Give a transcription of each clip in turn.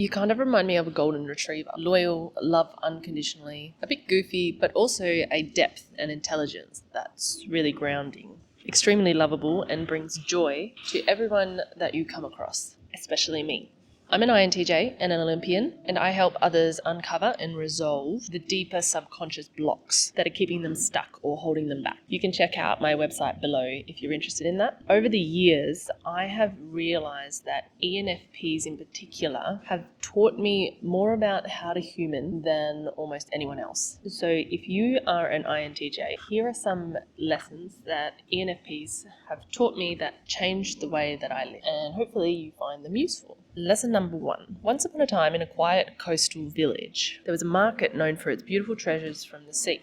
You kind of remind me of a golden retriever. Loyal, love unconditionally, a bit goofy, but also a depth and intelligence that's really grounding. Extremely lovable and brings joy to everyone that you come across, especially me. I'm an INTJ and an Olympian, and I help others uncover and resolve the deeper subconscious blocks that are keeping them stuck or holding them back. You can check out my website below if you're interested in that. Over the years, I have realized that ENFPs in particular have taught me more about how to human than almost anyone else. So if you are an INTJ, here are some lessons that ENFPs have taught me that changed the way that I live, and hopefully you find them useful. Lesson number 1. Once upon a time in a quiet coastal village, there was a market known for its beautiful treasures from the sea.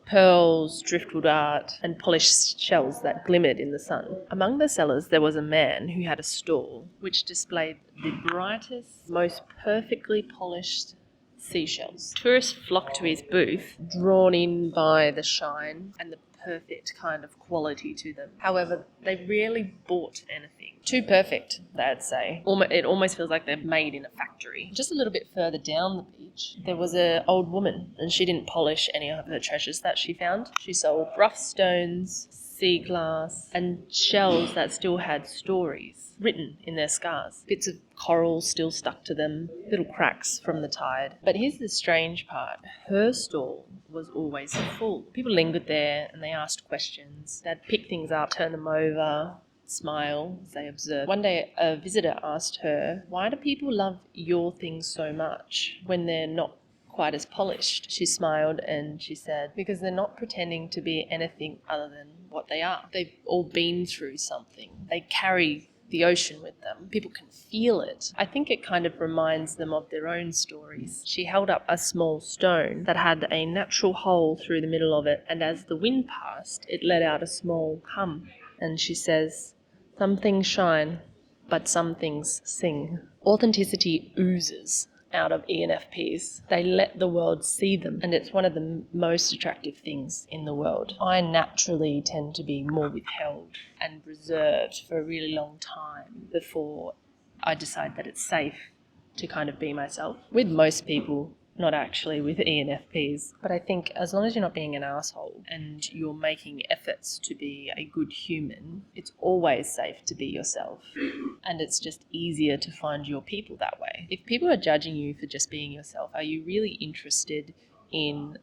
Pearls, driftwood art, and polished shells that glimmered in the sun. Among the sellers there was a man who had a stall which displayed the brightest, most perfectly polished seashells. Tourists flocked to his booth, drawn in by the shine and the perfect kind of quality to them. However, they rarely bought anything. Too perfect, they'd say. It almost feels like they're made in a factory. Just a little bit further down the beach, there was an old woman, and she didn't polish any of her treasures that she found. She sold rough stones, sea glass, and shells that still had stories written in their scars. Bits of coral still stuck to them, little cracks from the tide. But here's the strange part. Her stall was always full. People lingered there and they asked questions. They'd pick things up, turn them over, smile as they observed. One day a visitor asked her, "Why do people love your things so much when they're not quite as polished?" She smiled and she said, "Because they're not pretending to be anything other than what they are. They've all been through something. They carry the ocean with them. People can feel it. I think it kind of reminds them of their own stories." She held up a small stone that had a natural hole through the middle of it, and as the wind passed, it let out a small hum. And she says, "Some things shine, but some things sing." Authenticity oozes out of ENFPs. They let the world see them, and it's one of the most attractive things in the world. I naturally tend to be more withheld and reserved for a really long time before I decide that it's safe to kind of be myself. With most people, not actually with ENFPs, but I think as long as you're not being an asshole and you're making efforts to be a good human, it's always safe to be yourself. And it's just easier to find your people that way. If people are judging you for just being yourself, are you really interested in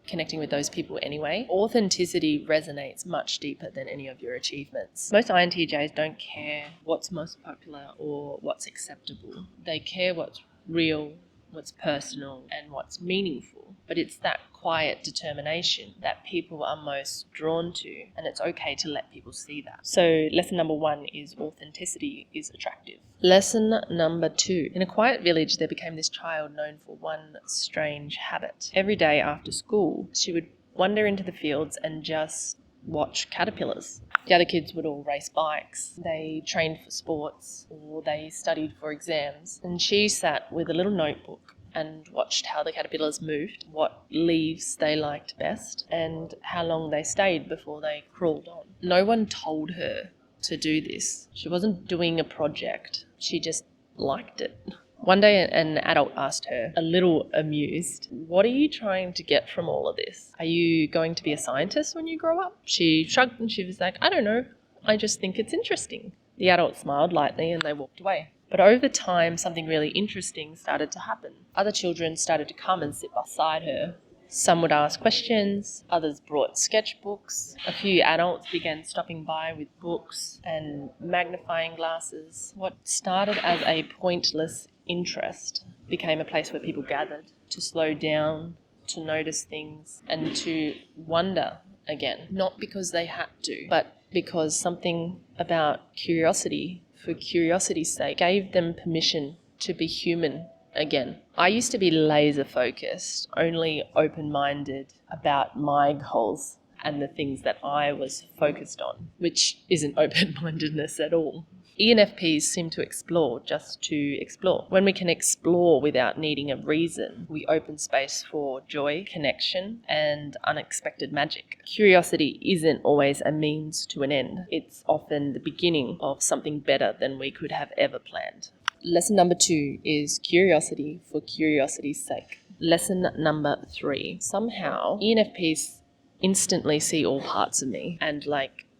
connecting with those people anyway? Authenticity resonates much deeper than any of your achievements. Most INTJs don't care what's most popular or what's acceptable. They care what's real, what's personal, and what's meaningful. But it's that quiet determination that people are most drawn to, and it's okay to let people see that. So lesson number 1 is authenticity is attractive. Lesson number 2. In a quiet village, there became this child known for one strange habit. Every day after school, she would wander into the fields and just watch caterpillars. The other kids would all race bikes, they trained for sports, or they studied for exams. And she sat with a little notebook and watched how the caterpillars moved, what leaves they liked best, and how long they stayed before they crawled on. No one told her to do this. She wasn't doing a project, she just liked it. One day an adult asked her, a little amused, "What are you trying to get from all of this? Are you going to be a scientist when you grow up?" She shrugged and she was like, "I don't know. I just think it's interesting." The adult smiled lightly and they walked away. But over time, something really interesting started to happen. Other children started to come and sit beside her. Some would ask questions, others brought sketchbooks. A few adults began stopping by with books and magnifying glasses. What started as a pointless interest became a place where people gathered to slow down, to notice things, and to wonder again. Not because they had to, but because something about curiosity, for curiosity's sake, gave them permission to be human again. I used to be laser focused, only open-minded about my goals and the things that I was focused on, which isn't open-mindedness at all. ENFPs seem to explore just to explore. When we can explore without needing a reason, we open space for joy, connection, and unexpected magic. Curiosity isn't always a means to an end. It's often the beginning of something better than we could have ever planned. Lesson number 2 is curiosity for curiosity's sake. Lesson number 3. Somehow, ENFPs instantly see all parts of me and,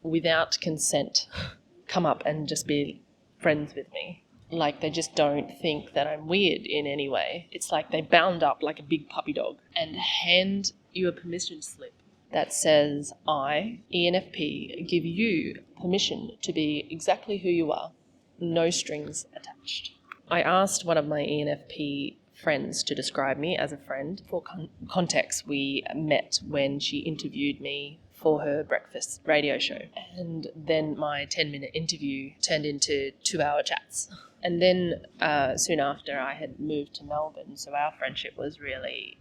without consent, come up and just be friends with me. They just don't think that I'm weird in any way. It's like they bound up like a big puppy dog and hand you a permission slip that says, I, ENFP, give you permission to be exactly who you are. No strings attached. I asked one of my ENFP friends to describe me as a friend. For context, we met when she interviewed me for her breakfast radio show. And then my 10-minute interview turned into 2-hour chats. And then soon after, I had moved to Melbourne, so our friendship was really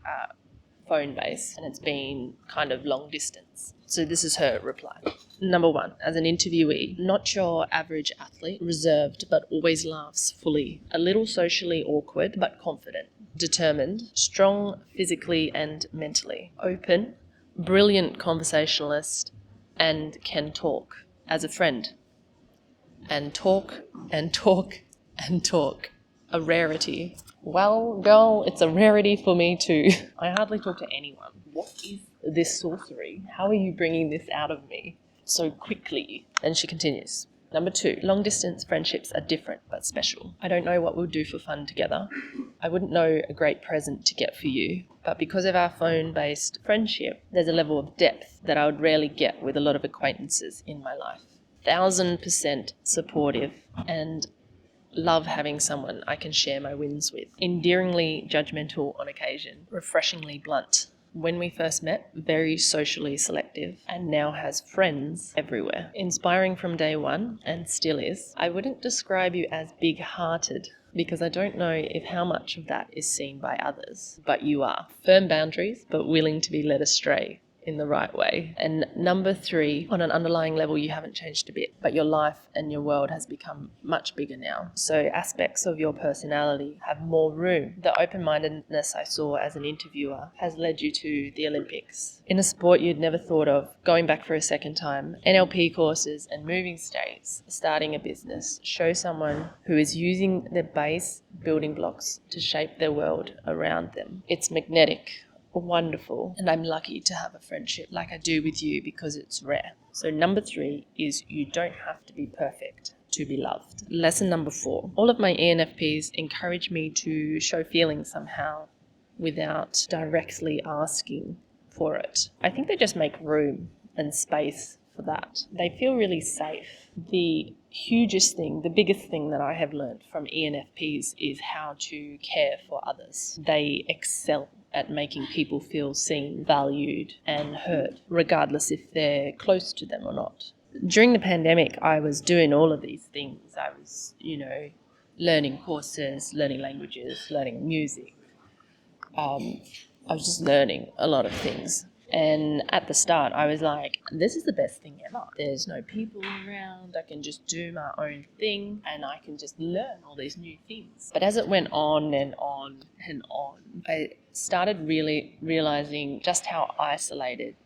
phone-based, and it's been kind of long distance. So this is her reply. Number 1, as an interviewee, not your average athlete, reserved but always laughs fully, a little socially awkward but confident, determined, strong physically and mentally, open, brilliant conversationalist, and can talk as a friend. And talk and talk and talk. A rarity. Well, girl, it's a rarity for me too. I hardly talk to anyone. What is this sorcery? How are you bringing this out of me so quickly? And she continues. Number 2, long distance friendships are different but special. I don't know what we'll do for fun together. I wouldn't know a great present to get for you, but because of our phone-based friendship, there's a level of depth that I would rarely get with a lot of acquaintances in my life. 1000% supportive and love having someone I can share my wins with. Endearingly judgmental on occasion, refreshingly blunt. When we first met, very socially selective, and now has friends everywhere. Inspiring from day one, and still is. I wouldn't describe you as big-hearted, because I don't know if how much of that is seen by others, but you are. Firm boundaries, but willing to be led astray in the right way. And number 3, on an underlying level, you haven't changed a bit, but your life and your world has become much bigger now. So aspects of your personality have more room. The open-mindedness I saw as an interviewer has led you to the Olympics. In a sport you'd never thought of, going back for a second time, NLP courses and moving states, starting a business, show someone who is using the base building blocks to shape their world around them. It's magnetic. Wonderful, and I'm lucky to have a friendship like I do with you because it's rare. So number 3 is you don't have to be perfect to be loved. Lesson number 4. All of my ENFPs encourage me to show feelings somehow without directly asking for it. I think they just make room and space for that. They feel really safe. The hugest thing, the biggest thing that I have learned from ENFPs is how to care for others. They excel at making people feel seen, valued, and heard, regardless if they're close to them or not. During the pandemic, I was doing all of these things. I was, learning courses, learning languages, learning music. I was just learning a lot of things. And at the start, I was like, this is the best thing ever. There's no people around. I can just do my own thing and I can just learn all these new things. But as it went on and on and on, I started really realizing just how isolated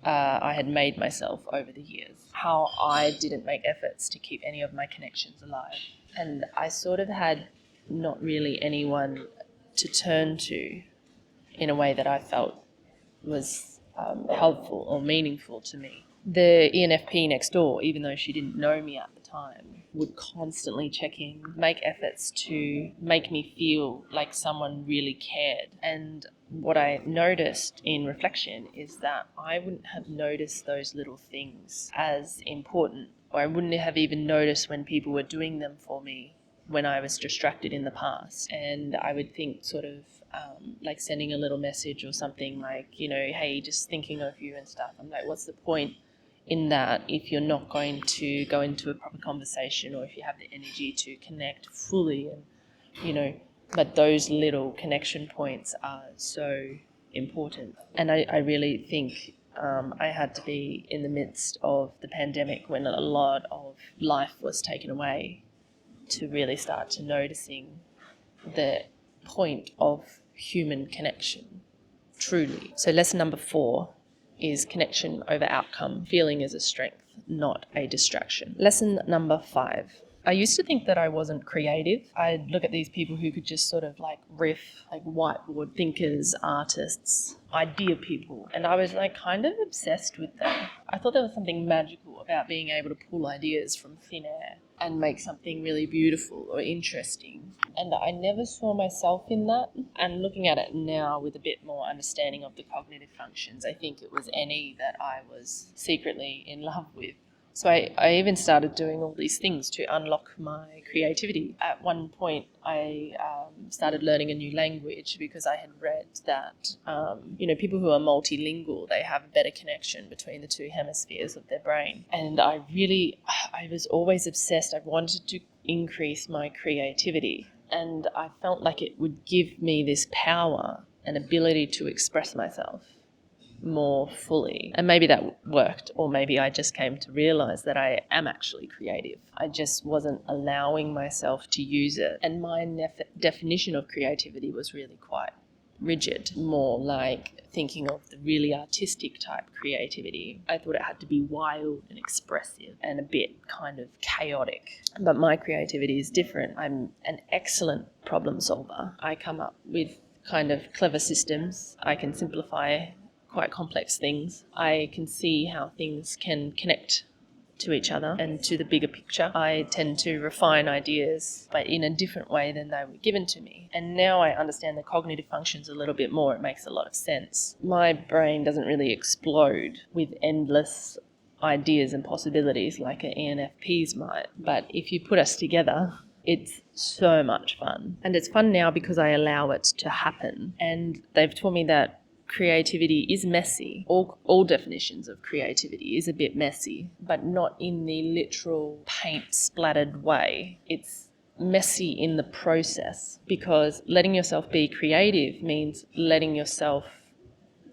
I had made myself over the years, how I didn't make efforts to keep any of my connections alive. And I sort of had not really anyone to turn to in a way that I felt was helpful or meaningful to me. The ENFP next door, even though she didn't know me at the time, would constantly check in, make efforts to make me feel like someone really cared. And what I noticed in reflection is that I wouldn't have noticed those little things as important, or I wouldn't have even noticed when people were doing them for me when I was distracted in the past. And I would think sort of like sending a little message or something like, hey, just thinking of you and stuff. I'm like, what's the point in that if you're not going to go into a proper conversation or if you have the energy to connect fully? And, but those little connection points are so important. And I really think I had to be in the midst of the pandemic when a lot of life was taken away to really start to noticing the point of human connection, truly. So lesson number 4 is connection over outcome. Feeling is a strength, not a distraction. Lesson number 5. I used to think that I wasn't creative. I'd look at these people who could just sort of like riff, like whiteboard thinkers, artists, idea people. And I was like kind of obsessed with them. I thought there was something magical about being able to pull ideas from thin air and make something really beautiful or interesting. And I never saw myself in that. And looking at it now with a bit more understanding of the cognitive functions, I think it was NE that I was secretly in love with. So I even started doing all these things to unlock my creativity. At one point, I started learning a new language because I had read that, people who are multilingual, they have a better connection between the two hemispheres of their brain. And I was always obsessed. I wanted to increase my creativity. And I felt like it would give me this power and ability to express myself more fully. And maybe that worked, or maybe I just came to realize that I am actually creative. I just wasn't allowing myself to use it. And my definition of creativity was really quite rigid, more like thinking of the really artistic type creativity. I thought it had to be wild and expressive and a bit kind of chaotic. But my creativity is different. I'm an excellent problem solver. I come up with kind of clever systems. I can simplify quite complex things. I can see how things can connect to each other and to the bigger picture. I tend to refine ideas, but in a different way than they were given to me. And now I understand the cognitive functions a little bit more. It makes a lot of sense. My brain doesn't really explode with endless ideas and possibilities like an ENFPs might. But if you put us together, it's so much fun. And it's fun now because I allow it to happen. And they've taught me that creativity is messy. All definitions of creativity is a bit messy, but not in the literal paint splattered way. It's messy in the process, because letting yourself be creative means letting yourself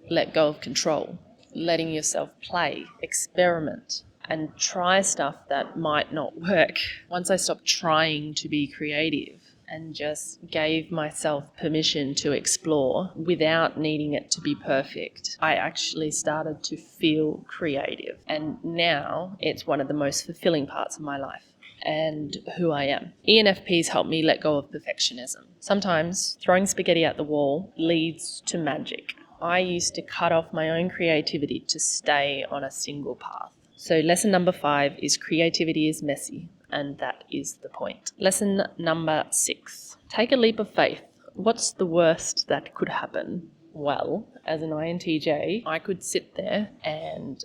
let go of control, letting yourself play, experiment, and try stuff that might not work. Once I stopped trying to be creative and just gave myself permission to explore without needing it to be perfect, I actually started to feel creative. And now it's one of the most fulfilling parts of my life and who I am. ENFPs help me let go of perfectionism. Sometimes throwing spaghetti at the wall leads to magic. I used to cut off my own creativity to stay on a single path. So lesson number 5 is creativity is messy. And that is the point. Lesson number 6. Take a leap of faith. What's the worst that could happen? Well, as an INTJ, I could sit there and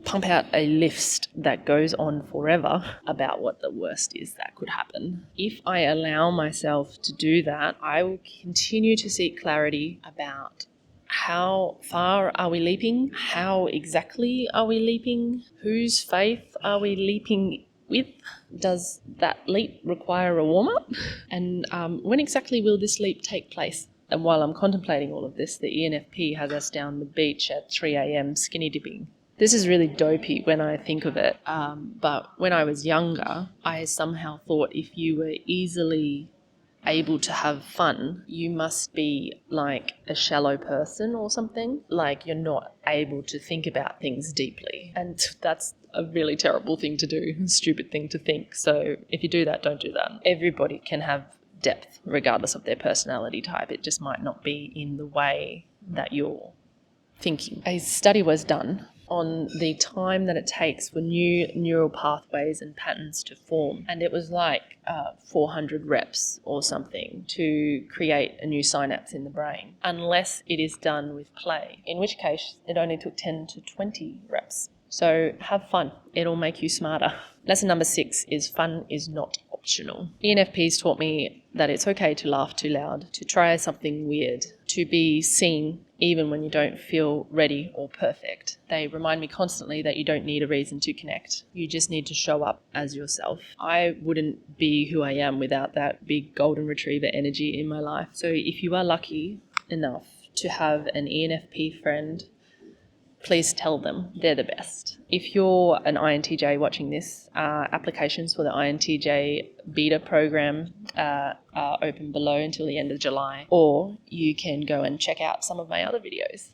pump out a list that goes on forever about what the worst is that could happen. If I allow myself to do that, I will continue to seek clarity about how far are we leaping? How exactly are we leaping? Whose faith are we leaping with? Does that leap require a warm-up? And when exactly will this leap take place? And while I'm contemplating all of this, the ENFP has us down the beach at 3 a.m. skinny dipping. This is really dopey when I think of it, but when I was younger, I somehow thought if you were easily able to have fun, you must be like a shallow person or something, like you're not able to think about things deeply. And that's a really terrible thing to do, stupid thing to think. So if you do that, don't do that. Everybody can have depth regardless of their personality type. It just might not be in the way that you're thinking. A study was done on the time that it takes for new neural pathways and patterns to form. And it was like 400 reps or something to create a new synapse in the brain, unless it is done with play, in which case it only took 10 to 20 reps. So have fun. It'll make you smarter. Lesson number 6 is fun is not optional. ENFPs taught me that it's okay to laugh too loud, to try something weird, to be seen even when you don't feel ready or perfect. They remind me constantly that you don't need a reason to connect. You just need to show up as yourself. I wouldn't be who I am without that big golden retriever energy in my life. So if you are lucky enough to have an ENFP friend, please tell them they're the best. If you're an INTJ watching this, applications for the INTJ beta program are open below until the end of July, or you can go and check out some of my other videos.